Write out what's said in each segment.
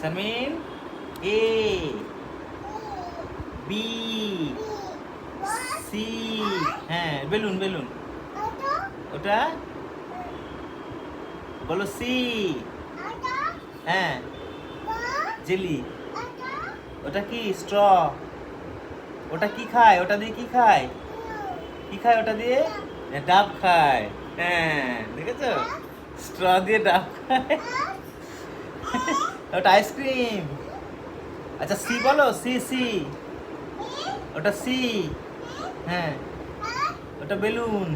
Sharmin A B C, হ্যাঁ balloon balloon, ওটা বলো সি, হ্যাঁ জেলি, ওটা কি স্ট্র, ওটা কি খায়, ওটা দিয়ে কি খায়, কি খায় ওটা দিয়ে, ডাব খায়, হ্যাঁ দেখেছো স্ট্র দিয়ে ডাব খায়। ওটা আইসক্রিম। আচ্ছা সি বলো, সি সি, ওটা সি, হ্যাঁ ওটা বেলুন,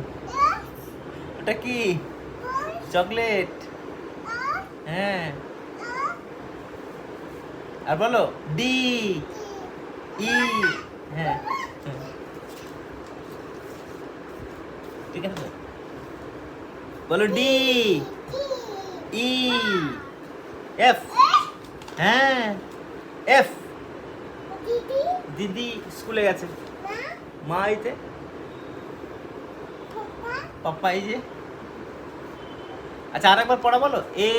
ওটা কি চকলেট, হ্যাঁ আর বলো ডি ই, হ্যাঁ ঠিক আছে তো? বলো ডি ই এফ, হ্যাঁ এফ, দিদি স্কুলে গেছে, মা এইতে, পাপ্পা এই যে। আচ্ছা আরেকবার পড়া বলো, এ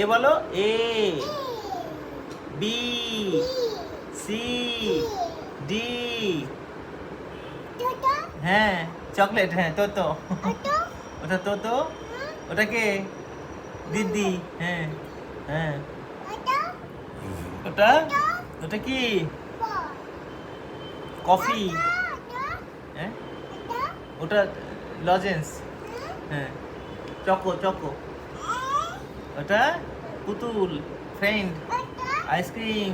এ বলো, এ বি সি ডি, হ্যাঁ চকলেট, হ্যাঁ তো তো, ওটা তো তো, ওটা কে দিদি, হ্যাঁ হ্যাঁ ওটা, ওটা কি কফি, হ্যাঁ ওটা লজেন্স, হ্যাঁ চকো চকো, ওটা পুতুল ফ্রেন্ড আইসক্রিম,